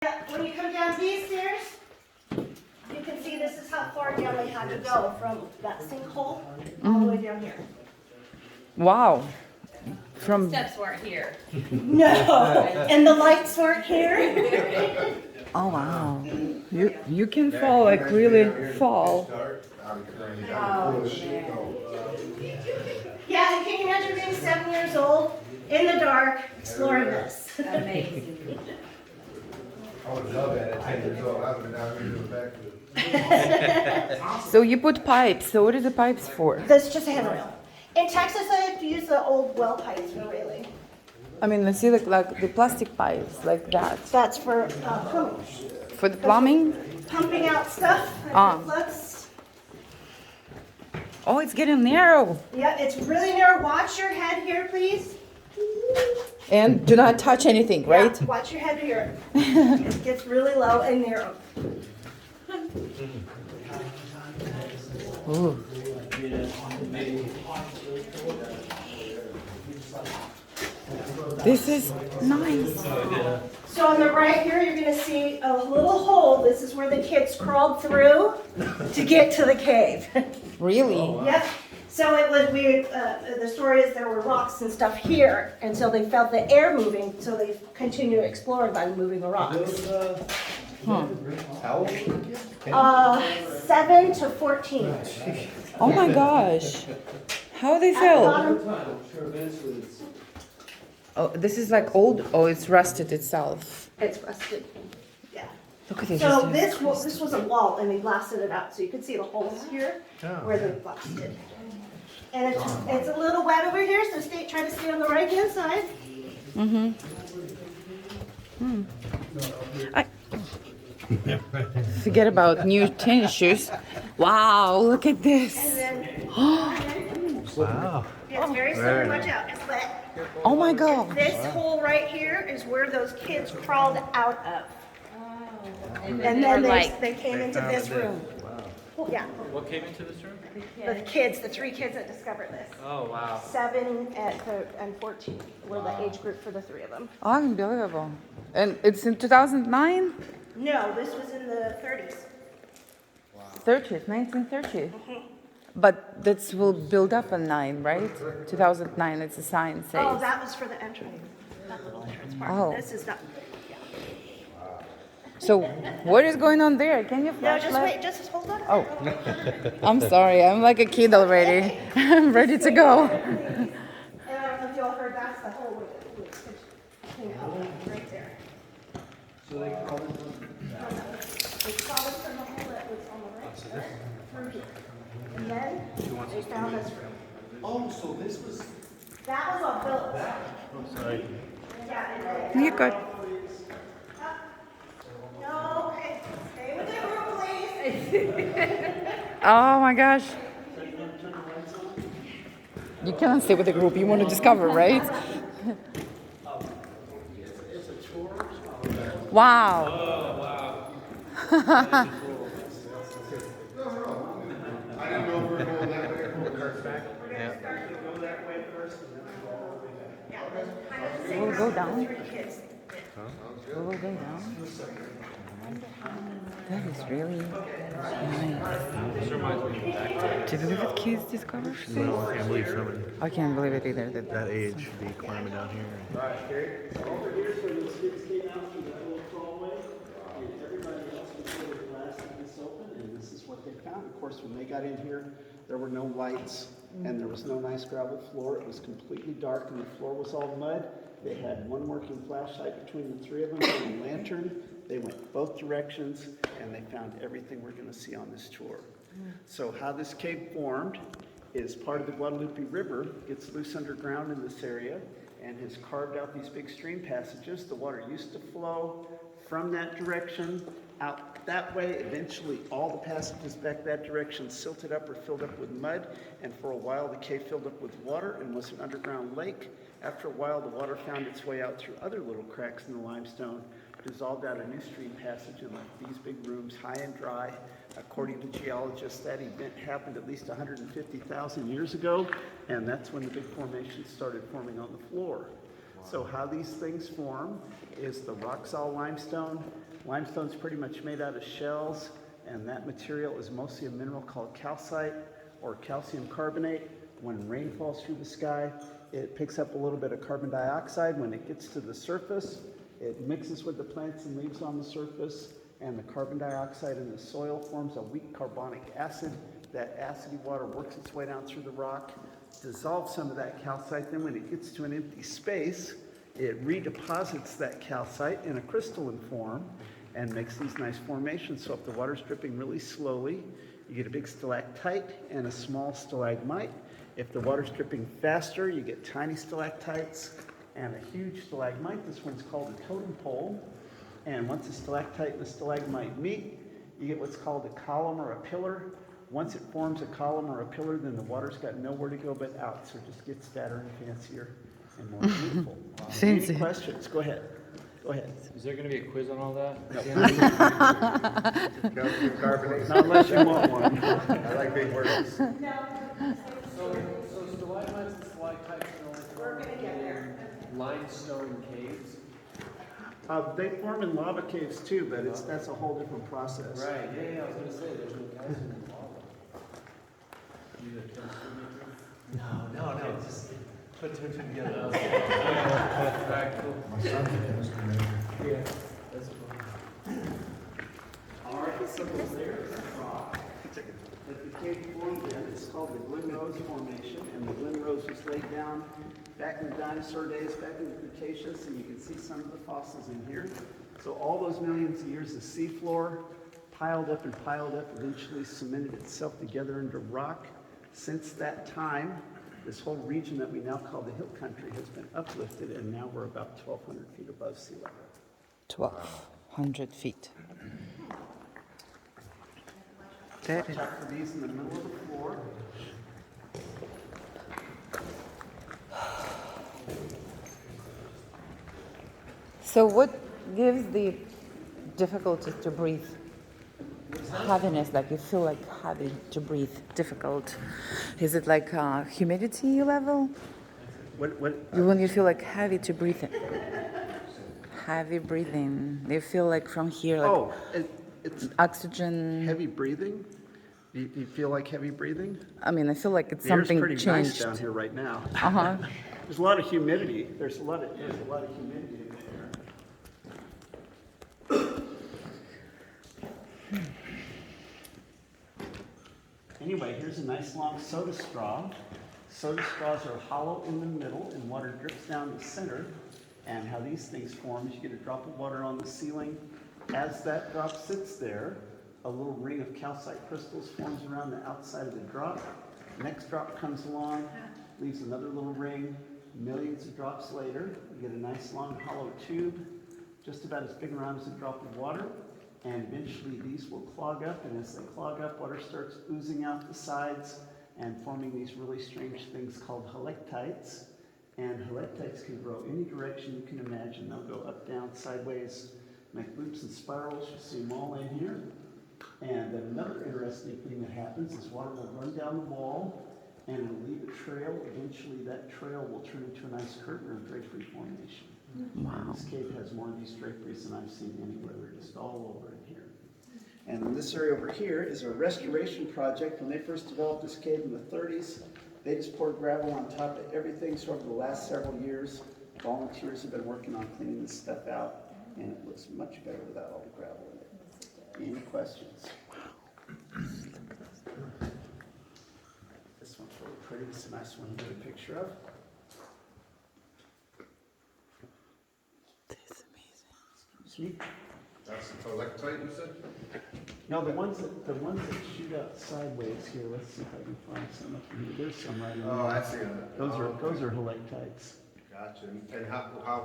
When you come down these stairs, you can see this is how far down they had to go from that sinkhole all the way down here. Wow. From Steps weren't here. No, and the lights weren't here. oh wow, you can fall like really fall. Yeah, and can you imagine being 7 years old in the dark exploring this? Amazing. I would love that at 10 years old. I would have been down here doing backflips. So you put pipes. So what are the pipes for? That's just a handrail. In Texas, I have to use the old well pipes for railing. I mean, I see like the plastic pipes like that That's for pumping. for the plumbing. Pumping out stuff. Flux. Oh, it's getting narrow. Yeah, it's really narrow. Watch your head here, please. And do not touch anything, right? Yeah, watch your head here. It gets really low and narrow. Ooh. This is nice. So on the right here, you're going to see a little hole. This is where the kids crawled through to get to the cave. Really? Yep. So it was weird. The story is there were rocks and stuff here, and so they felt the air moving, so they continued exploring by moving the rocks. How old were you? 7 to 14. Oh my gosh. How they fell? Bottom, Oh, this is like old. Oh, it's rusted itself. it's rusted. Yeah. Look at this. So this was a wall, and they blasted it out, so you can see the holes here where they blasted. And it's a little wet over here, so try to stay on the right hand side. Forget about new tennis shoes. Wow, look at this. And then Wow. it's very slippery. Watch out. It's wet. Oh my god. This hole right here is where those kids crawled out of. And And they then were like, they came into this room. Yeah, What came into this room? the kids, the 3 kids that discovered this. Oh, wow. 7 and 14 were the age group for the 3 of them. Unbelievable. And it's in 2009? No, this was in the 30s. 30s, 1930s. But that will build up in 9, right? 2009, it's a sign Oh, says. that was for the entrance. That little entrance part. Oh. This is not. So what is going on there? Can you No, flash just that? wait. Just hold on. Oh, I'm sorry. I'm like a kid already. I'm ready to go. And I don't know if y'all heard, that's the hole where the kids came out right there. So they crawled from the hole that was on the right there through here. And then they found this room. Oh, so this was. That was all built. Sorry. Yeah, and then. You got. No, okay. Stay with the group, please. Oh my gosh. You cannot stay with the group. You want to discover, right? Wow. I didn't know if we were going that way or pull the carts back. We'll go down. We'll go down. That is really nice. Do you believe that kids discover? No, I can't believe somebody I can't believe it either. that age should be climbing down here. Over here, so those kids came out through that little crawlway, and everybody else was sort of blasting this open, and this is what they found. Of course, when they got in here, there were no lights, and there was no nice gravel floor. It was completely dark, and the floor was all mud. They had one working flashlight between the 3 of them, and a lantern. They went both directions, and they found everything we're going to see on this tour. So how this cave formed is part of the Guadalupe River gets loose underground in this area and has carved out these big stream passages. The water used to flow from that direction out that way. Eventually, all the passages back that direction silted up or filled up with mud, and for a while the cave filled up with water and was an underground lake. After a while, the water found its way out through other little cracks in the limestone, dissolved out a new stream passage and left these big rooms high and dry. According to geologists, that event happened at least 150,000 years ago, and that's when the big formations started forming on the floor. So how these things form is the Roxall limestone Limestone's pretty much made out of shells, and that material is mostly a mineral called calcite or calcium carbonate. When rain falls through the sky, it picks up a little bit of carbon dioxide. When it gets to the surface, it mixes with the plants and leaves on the surface, and the carbon dioxide in the soil forms a weak carbonic acid. That acidy water works its way down through the rock, dissolves some of that calcite. Then when it gets to an empty space, it redeposits that calcite in a crystalline form and makes these nice formations. So if the water's dripping really slowly, you get a big stalactite and a small stalagmite. If the water's dripping faster, you get tiny stalactites and a huge stalagmite. This one's called a totem pole. And once a stalactite and a stalagmite meet, you get what's called a column or a pillar. Once it forms a column or a pillar, then the water's got nowhere to go but out. So it just gets fatter and fancier and more beautiful. Any Fancy. questions? Go ahead. Go ahead. Is there going to be a quiz on all that? Calcium carbonate. Not unless you want one. I like big words. So stalagmites and stalactites can only form in limestone caves? They form in lava caves too, but that's a whole different process. Right, yeah, I was going to say, there's no calcium in lava. You the chemistry major? No, just put two and two together. Right, cool. My son's a chemistry major. Yeah, that's cool. All right, so there is a rock that the cave formed in. It's called the Glen Rose Formation, and the Glen Rose was laid down back in the dinosaur days, back in the Cretaceous, and you can see some of the fossils in here. So all those millions of years of seafloor piled up, eventually cemented itself together into rock. Since that time, this whole region that we now call the Hill Country has been uplifted, and now we're about 1,200 feet above sea level. 1,200 feet. That is. Check for these in the middle of the floor. So what gives the difficulty to breathe? Heaviness, like you feel like heavy to breathe, difficult. Is it like humidity level? When you feel like heavy to breathe, heavy breathing, you feel like from here, like It's oxygen. heavy breathing. Do you feel like heavy breathing? I mean, I feel like it's The air's something pretty changed. nice down here right now. Uh-huh. There's a lot of humidity. There's a lot of humidity in there. Anyway, here's a nice long soda straw. Soda straws are hollow in the middle, and water drips down the center. And how these things form is you get a drop of water on the ceiling. As that drop sits there, a little ring of calcite crystals forms around the outside of the drop. Next drop comes along, leaves another little ring. Millions of drops later, you get a nice long hollow tube, just about as big around as a drop of water. And eventually these will clog up, and as they clog up, water starts oozing out the sides and forming these really strange things called helictites. And helictites can grow any direction you can imagine. They'll go up, down, sideways, make loops and spirals. You see them all in here. And then another interesting thing that happens is water will run down the wall and it'll leave a trail. Eventually that trail will turn into a nice curtain or drapery formation. Wow. And this cave has more of these draperies than I've seen anywhere. They're just all over in here. And this area over here is a restoration project. When they first developed this cave in the 30s, they just poured gravel on top of everything. So over the last several years, volunteers have been working on cleaning this stuff out, and it looks much better without all the gravel in it. Any questions? This one's really pretty. This is a nice one to get a picture of. That's amazing. Excuse me? That's the stalactite, you said? No, the ones that shoot out sideways here. Let's see if I can find some up here. There's some right in there. Oh, I see that. Those are helictites. Gotcha. And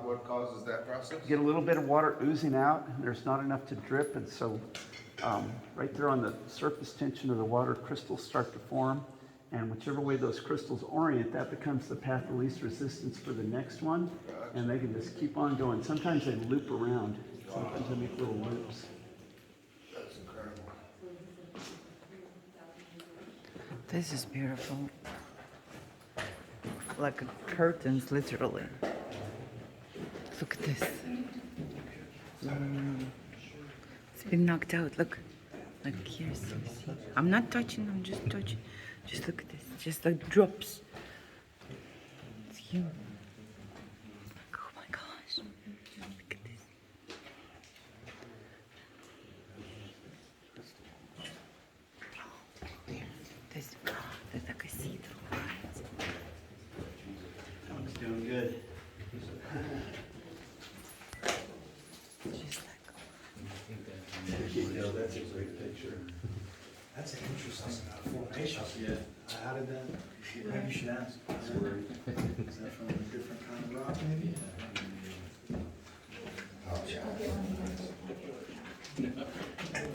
what causes that process? You get a little bit of water oozing out, and there's not enough to drip, and so right there on the surface tension of the water, crystals start to form, and whichever way those crystals orient, that becomes the path of least resistance for the next one, and they can just keep on going. Sometimes they loop around. Sometimes they make little loops. That's incredible. This is beautiful. Like curtains, literally. Look at this. been knocked out. Look, like here, see. I'm not touching. I'm just touching. Just look at this. Just like drops. It's huge. Oh my gosh! Look at this. There's like a see-through. Tom's doing good. Just like. That's a great picture. That's an interesting formation. Yeah. How did that, maybe you should ask. Is that from a different kind of rock maybe? Oh, yeah.